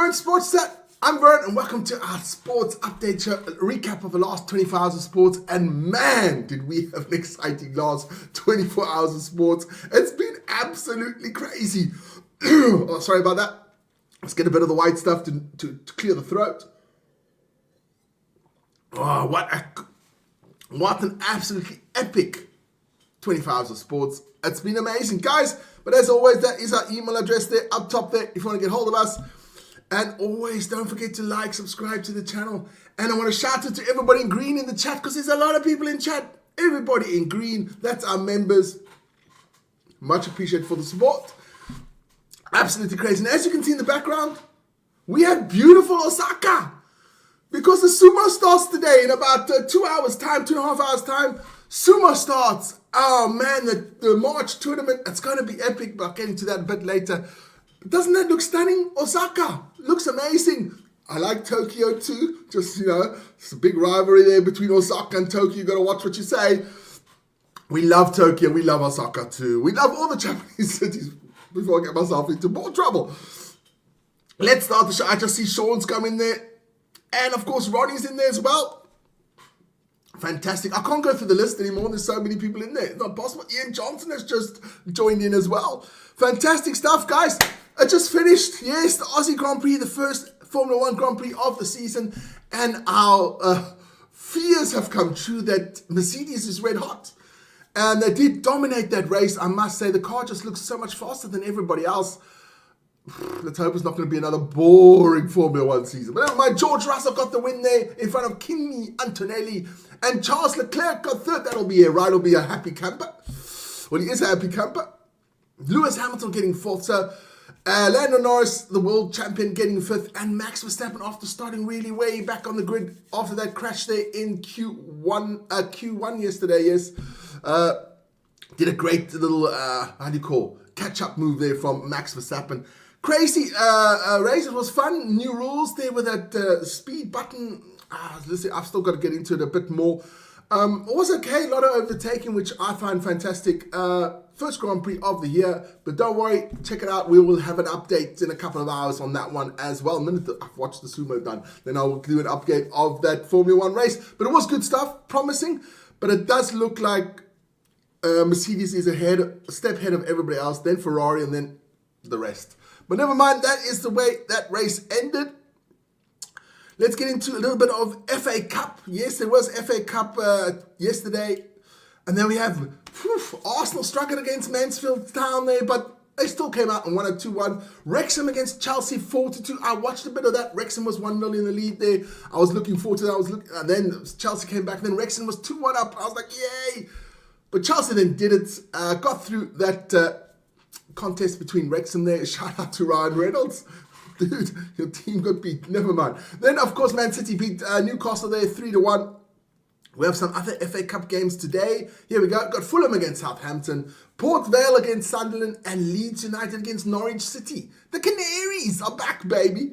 Vern Sports Chat. I'm Vern and welcome to our sports update show, a recap of the last 24 hours of sports. And man, did we have an exciting last 24 hours of sports. It's been absolutely crazy. Oh, sorry about that. Let's get a bit of the white stuff to clear the throat. Oh, what an absolutely epic 24 hours of sports. It's been amazing, guys. But as always, that is our email address there, up top there, if you want to get hold of us. And always, don't forget to like, subscribe to the channel. And I want to shout out to everybody in green in the chat, because there's a lot of people in chat. Everybody in green, that's our members. Much appreciated for the support. Absolutely crazy. And as you can see in the background, we have beautiful Osaka. Because the sumo starts today in about 2 hours time, 2.5 hours time. Sumo starts. Oh man, the March tournament, it's going to be epic, but I'll get into that a bit later. Doesn't that look stunning? Osaka looks amazing. I like Tokyo too. Just, it's a big rivalry there between Osaka and Tokyo. You got to watch what you say. We love Tokyo. We love Osaka too. We love all the Japanese cities before I get myself into more trouble. Let's start the show. I just see Sean's coming there. And of course, Ronnie's in there as well. Fantastic. I can't go through the list anymore. There's so many people in there. It's not possible. Ian Johnson has just joined in as well. Fantastic stuff, guys. I just finished, yes, the Aussie Grand Prix, the first Formula 1 Grand Prix of the season. And our fears have come true that Mercedes is red hot. And they did dominate that race, I must say. The car just looks so much faster than everybody else. Let's hope it's not going to be another boring Formula 1 season. But never mind, George Russell got the win there in front of Kimi Antonelli. And Charles Leclerc got third. That'll be a ride. Will be a happy camper. Well, he is a happy camper. Lewis Hamilton getting fourth. So Lando Norris, the world champion, getting fifth. And Max Verstappen, after starting really way back on the grid after that crash there in Q1 yesterday, yes. Did a great little, catch-up move there from Max Verstappen. Crazy race. It was fun. New rules there with that speed button. Listen, I've still got to get into it a bit more. It was okay. A lot of overtaking, which I find fantastic. First Grand Prix of the year. But don't worry. Check it out. We will have an update in a couple of hours on that one as well. The minute that I've watched the sumo done, then I will do an update of that Formula 1 race. But it was good stuff. Promising. But it does look like Mercedes is a step ahead of everybody else. Then Ferrari and then the rest. But never mind, that is the way that race ended. Let's get into a little bit of FA Cup. Yes, there was FA Cup yesterday. And then we have Arsenal struggling against Mansfield Town there, but they still came out and won at 2-1. Wrexham against Chelsea 4-2. I watched a bit of that. Wrexham was 1-0 in the lead there. I was looking forward to that. And then Chelsea came back. Then Wrexham was 2-1 up. I was like, yay! But Chelsea then did it, got through that contest between Wrexham there. Shout out to Ryan Reynolds. Dude, your team got beat. Never mind. Then, of course, Man City beat Newcastle there 3-1. We have some other FA Cup games today. Here we go. Got Fulham against Southampton, Port Vale against Sunderland, and Leeds United against Norwich City. The Canaries are back, baby.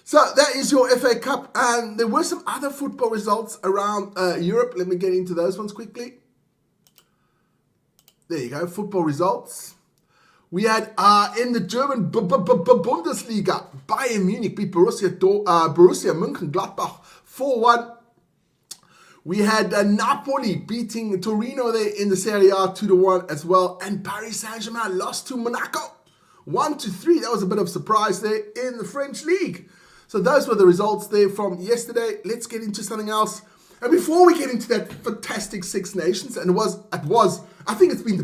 So that is your FA Cup. And there were some other football results around Europe. Let me get into those ones quickly. There you go, football results. We had in the German Bundesliga, Bayern Munich beat Borussia Mönchengladbach 4-1. We had Napoli beating Torino there in the Serie A 2-1 as well. And Paris Saint-Germain lost to Monaco 1-3. That was a bit of a surprise there in the French league. So those were the results there from yesterday. Let's get into something else. And before we get into that fantastic Six Nations, and I think it's been the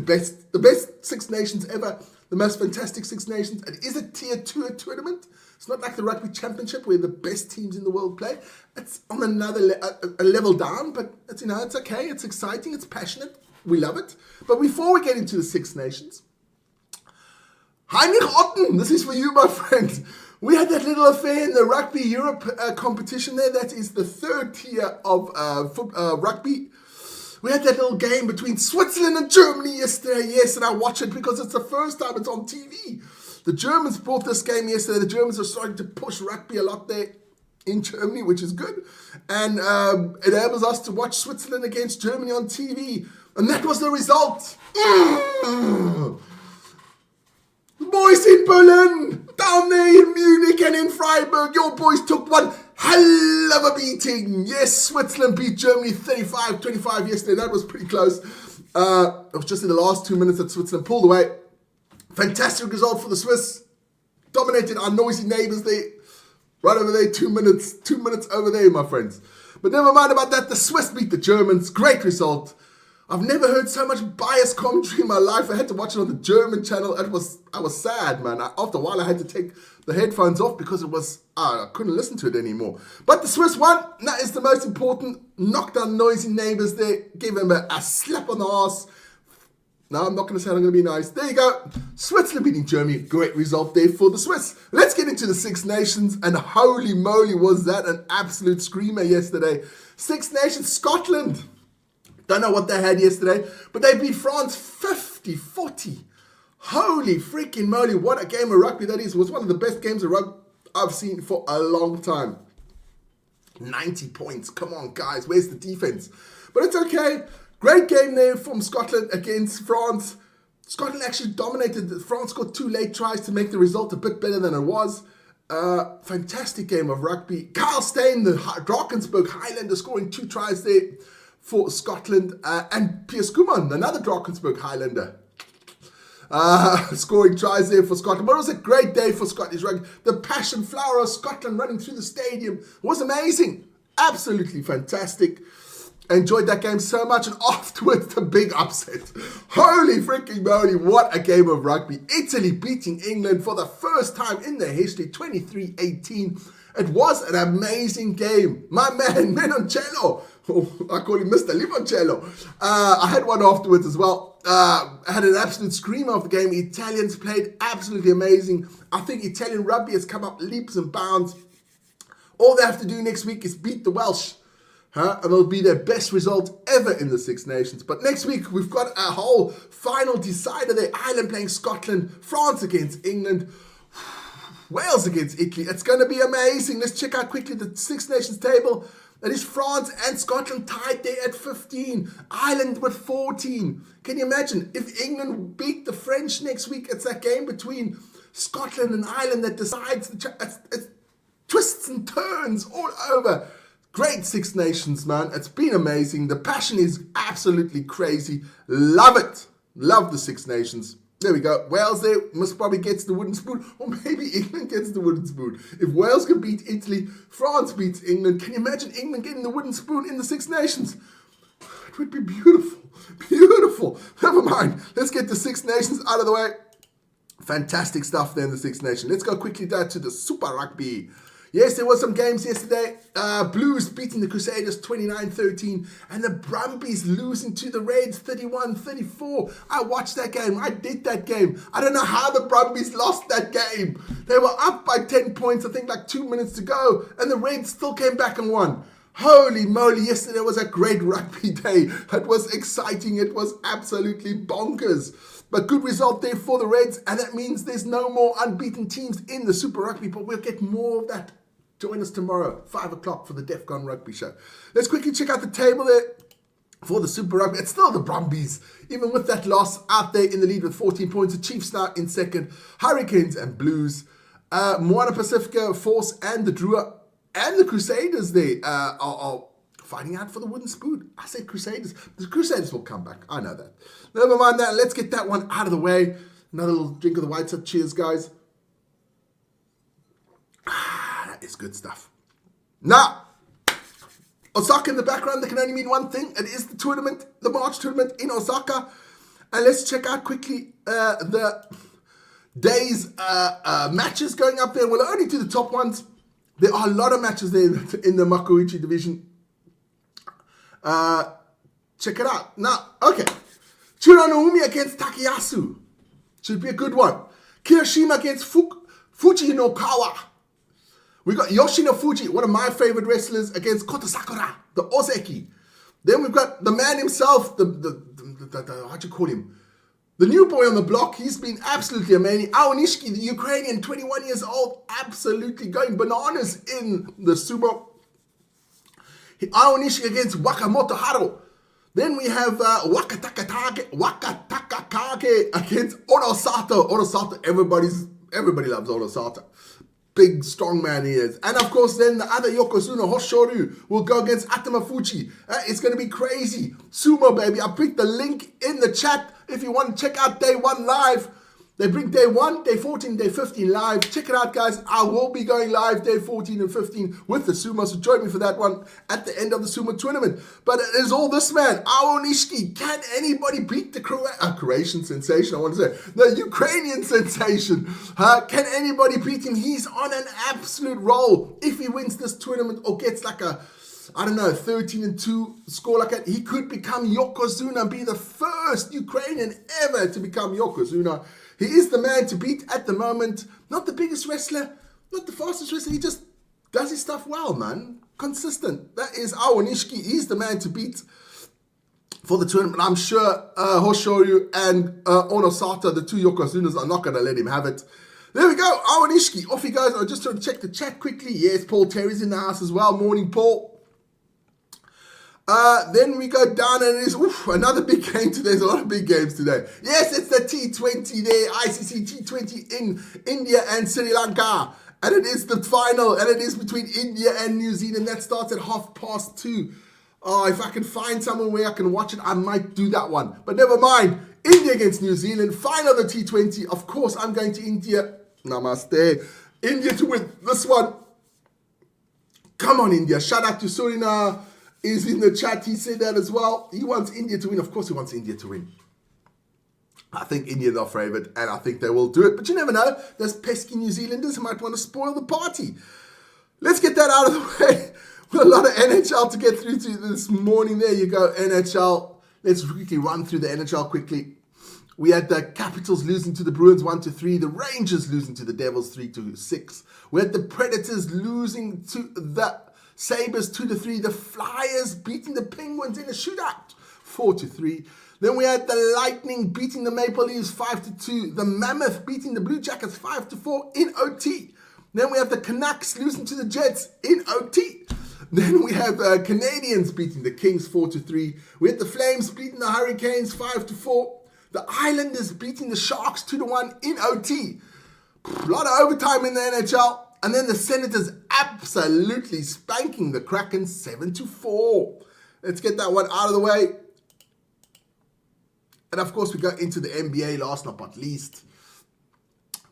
best Six Nations ever, the most fantastic Six Nations. It is a tier 2 tournament. It's not like the Rugby Championship where the best teams in the world play. It's on another a level down, but it's okay. It's exciting. It's passionate. We love it. But before we get into the Six Nations, Heinrich Otten, this is for you, my friend. We had that little affair in the Rugby Europe competition there. That is the third tier of rugby. We had that little game between Switzerland and Germany yesterday. Yes, and I watched it because it's the first time it's on TV. The Germans brought this game yesterday. The Germans are starting to push rugby a lot there in Germany, which is good. And it enables us to watch Switzerland against Germany on TV. And that was the result. Boys in Berlin, down there in Munich and in Freiburg, your boys took one hell of a beating. Yes, Switzerland beat Germany 35-25 yesterday. That was pretty close. It was just in the last 2 minutes that Switzerland pulled away. Fantastic result for the Swiss. Dominated our noisy neighbours there. Right over there, 2 minutes. 2 minutes over there, my friends. But never mind about that. The Swiss beat the Germans. Great result. I've never heard so much biased commentary in my life. I had to watch it on the German channel. I was sad, man. After a while, I had to take the headphones off because I couldn't listen to it anymore. But the Swiss won. That is the most important. Knocked down noisy neighbours there. Gave them a slap on the arse. No, I'm not going to say I'm going to be nice. There you go. Switzerland beating Germany. Great result there for the Swiss. Let's get into the Six Nations. And holy moly, was that an absolute screamer yesterday. Six Nations, Scotland. Don't know what they had yesterday, but they beat France 50-40. Holy freaking moly, what a game of rugby that is. It was one of the best games of rugby I've seen for a long time. 90 points. Come on, guys. Where's the defense? But it's okay. Great game there from Scotland against France. Scotland actually dominated. France got 2 late tries to make the result a bit better than it was. Fantastic game of rugby. Kyle Steyn, the Drakensberg Highlander, scoring 2 tries there for Scotland, and Piers Kuman, another Drakensberg Highlander, scoring tries there for Scotland. But it was a great day for Scottish rugby. The passion flower of Scotland running through the stadium was amazing. Absolutely fantastic. Enjoyed that game so much, and afterwards the big upset. Holy freaking moly, what a game of rugby. Italy beating England for the first time in their history, 23-18. It was an amazing game. My man, Menoncello, I call him Mr. Limoncello. I had one afterwards as well. I had an absolute screamer of the game. Italians played absolutely amazing. I think Italian rugby has come up leaps and bounds. All they have to do next week is beat the Welsh. And it'll be their best result ever in the Six Nations. But next week, we've got a whole final decider there. Ireland playing Scotland, France against England, Wales against Italy. It's going to be amazing. Let's check out quickly the Six Nations table. That is France and Scotland tied there at 15. Ireland with 14. Can you imagine? If England beat the French next week, it's that game between Scotland and Ireland that decides. It's twists and turns all over. Great Six Nations, man. It's been amazing. The passion is absolutely crazy. Love it. Love the Six Nations. There we go. Wales there most probably gets the wooden spoon, or maybe England gets the wooden spoon. If Wales can beat Italy, France beats England. Can you imagine England getting the wooden spoon in the Six Nations? It would be beautiful. Beautiful. Never mind. Let's get the Six Nations out of the way. Fantastic stuff there in the Six Nations. Let's go quickly down to the Super Rugby. Yes, there were some games yesterday. Blues beating the Crusaders 29-13, and the Brumbies losing to the Reds 31-34. I watched that game. I did that game. I don't know how the Brumbies lost that game. They were up by 10 points, I think like 2 minutes to go, and the Reds still came back and won. Holy moly, yesterday was a great rugby day. It was exciting. It was absolutely bonkers. But good result there for the Reds, and that means there's no more unbeaten teams in the Super Rugby, but we'll get more of that. Join us tomorrow, 5 o'clock for the Def Gone Rugby Show. Let's quickly check out the table there for the Super Rugby. It's still the Brumbies, even with that loss, out there in the lead with 14 points. The Chiefs now in second. Hurricanes and Blues. Moana Pacifica, Force and the Drua and the Crusaders there are fighting out for the wooden spoon. I said Crusaders. The Crusaders will come back. I know that. Never mind that. Let's get that one out of the way. Another little drink of the white stuff. Cheers, guys. That is good stuff. Now, Osaka in the background, that can only mean one thing. It is the tournament, the March tournament in Osaka. And let's check out quickly the day's matches going up there. Well, only to the top ones. There are a lot of matches there in the Makuuchi division. Check it out. Now, okay. Chiranoumi against Takayasu. Should be a good one. Kirishima against Fuji no Kawa. We got Yoshino Fuji, one of my favorite wrestlers, against Kota Sakura, the Ozeki. Then we've got the man himself, the how'd you call him? The new boy on the block. He's been absolutely amazing. Aonishiki, the Ukrainian, 21 years old, absolutely going bananas in the sumo. Aonishiki against Wakamoto Haro. Then we have Wakatakakage against Orosato. Orosato, everybody's everybody loves Onosata. Big, strong man he is. And of course, then the other Yokozuna, Hoshoryu, will go against Atamafuchi. It's going to be crazy. Sumo, baby. I picked the link in the chat if you want to check out day 1 live. They bring day 1, day 14, day 15 live. Check it out, guys. I will be going live day 14 and 15 with the sumo, so join me for that one at the end of the sumo tournament. But it is all this man, Ao Nishiki. Can anybody beat the Croatian sensation, I want to say. The Ukrainian sensation. Can anybody beat him? He's on an absolute roll. If he wins this tournament or gets like a, I don't know, 13-2 score like that, he could become Yokozuna and be the first Ukrainian ever to become Yokozuna. He is the man to beat at the moment. Not the biggest wrestler, not the fastest wrestler. He just does his stuff well, man. Consistent. That is Ao Nishiki. He's the man to beat for the tournament. I'm sure Hoshoryu and Onosata, the 2 Yokozunas, are not going to let him have it. There we go. Ao Nishiki. Off he goes. I'm just trying to check the chat quickly. Yes, Paul Terry's in the house as well. Morning, Paul. Then we go down and it's another big game today. There's a lot of big games today. Yes, it's the T20 there, ICC T20 in India and Sri Lanka. And it is the final, and it is between India and New Zealand. That starts at 2:30. Oh, if I can find somewhere where I can watch it, I might do that one. But never mind. India against New Zealand, final of the T20. Of course, I'm going to India. Namaste. India to win this one. Come on, India. Shout out to Surina. Is in the chat, he said that as well. He wants India to win. Of course he wants India to win. I think India are favourite, and I think they will do it. But you never know. Those pesky New Zealanders might want to spoil the party. Let's get that out of the way. We've got a lot of NHL to get through to this morning. There you go, NHL. Let's quickly run through the NHL quickly. We had the Capitals losing to the Bruins 1-3. The Rangers losing to the Devils 3-6. We had the Predators losing to the Sabres 2-3. The Flyers beating the Penguins in a shootout 4-3. Then we had the Lightning beating the Maple Leafs 5-2. The Mammoth beating the Blue Jackets 5-4 in OT. Then we have the Canucks losing to the Jets in OT. Then we have the Canadians beating the Kings 4-3. We had the Flames beating the Hurricanes 5-4. The Islanders beating the Sharks 2-1 in OT. A lot of overtime in the NHL. And then the Senators absolutely spanking the Kraken 7-4. Let's get that one out of the way. And of course, we go into the NBA last but not least.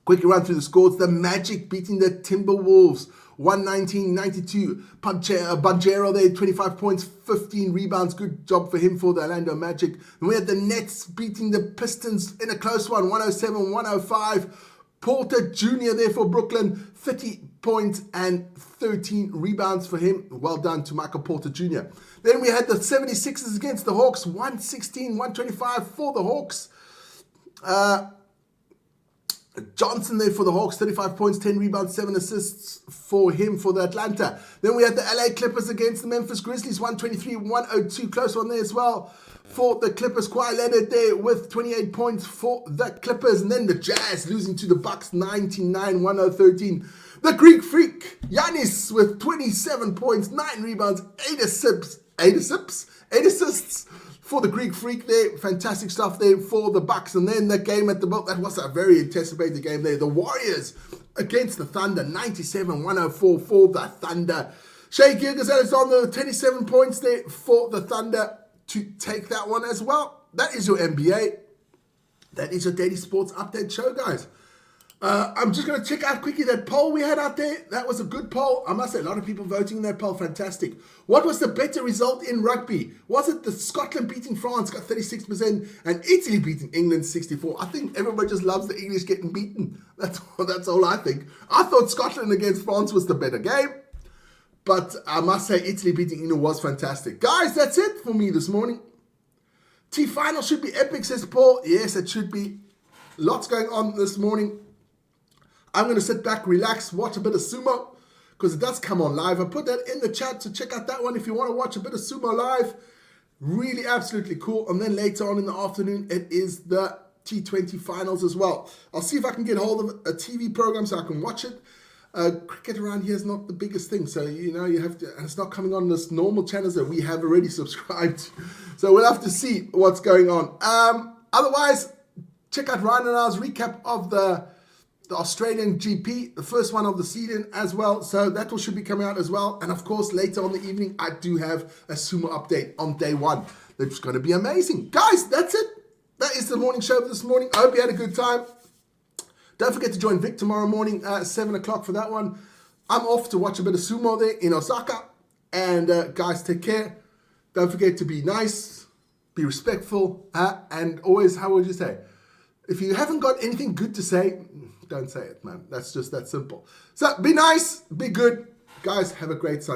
Quickly run through the scores. The Magic beating the Timberwolves 119-92. Banchero there, 25 points, 15 rebounds. Good job for him for the Orlando Magic. And we had the Nets beating the Pistons in a close one, 107-105. Porter Jr. there for Brooklyn, 30 points and 13 rebounds for him. Well done to Michael Porter Jr. Then we had the 76ers against the Hawks, 116-125 for the Hawks. Johnson there for the Hawks, 35 points, 10 rebounds, 7 assists for him for the Atlanta. Then we had the LA Clippers against the Memphis Grizzlies, 123-102. Close one there as well for the Clippers. Kawhi Leonard there with 28 points for the Clippers. And then the Jazz losing to the Bucks, 99-113. The Greek Freak, Giannis with 27 points, 9 rebounds, 8 assists for the Greek Freak there. Fantastic stuff there for the Bucks. And then the game at the boat, that was a very anticipated game there. The Warriors against the Thunder, 97-104 for the Thunder. Shai Gilgeous-Alexander, 27 points there for the Thunder to take that one as well. That is your NBA. That is your Daily Sports Update show, guys. I'm just going to check out quickly that poll we had out there. That was a good poll. I must say, a lot of people voting in that poll. Fantastic. What was the better result in rugby? Was it the Scotland beating France, got 36%, and Italy beating England, 64%? I think everybody just loves the English getting beaten. That's all I think. I thought Scotland against France was the better game. But I must say, Italy beating England was fantastic. Guys, that's it for me this morning. T-final should be epic, says Paul. Yes, it should be. Lots going on this morning. I'm going to sit back, relax, watch a bit of sumo, because it does come on live. I put that in the chat, so check out that one if you want to watch a bit of sumo live. Really absolutely cool. And then later on in the afternoon, it is the T20 finals as well. I'll see if I can get hold of a TV program so I can watch it. Cricket around here is not the biggest thing, so you have to, and it's not coming on this normal channels that we have already subscribed to. So we'll have to see what's going on. Otherwise, check out Ryan and I's recap of the the Australian GP, the first one of the season as well. So that should be coming out as well. And of course, later on the evening, I do have a sumo update on day one. That's going to be amazing. Guys, that's it. That is the morning show for this morning. I hope you had a good time. Don't forget to join Vic tomorrow morning at 7 o'clock for that one. I'm off to watch a bit of sumo there in Osaka. And guys, take care. Don't forget to be nice, be respectful, and always, how would you say? If you haven't got anything good to say, don't say it, man. That's just that simple. So be nice, be good. Guys, have a great Sunday.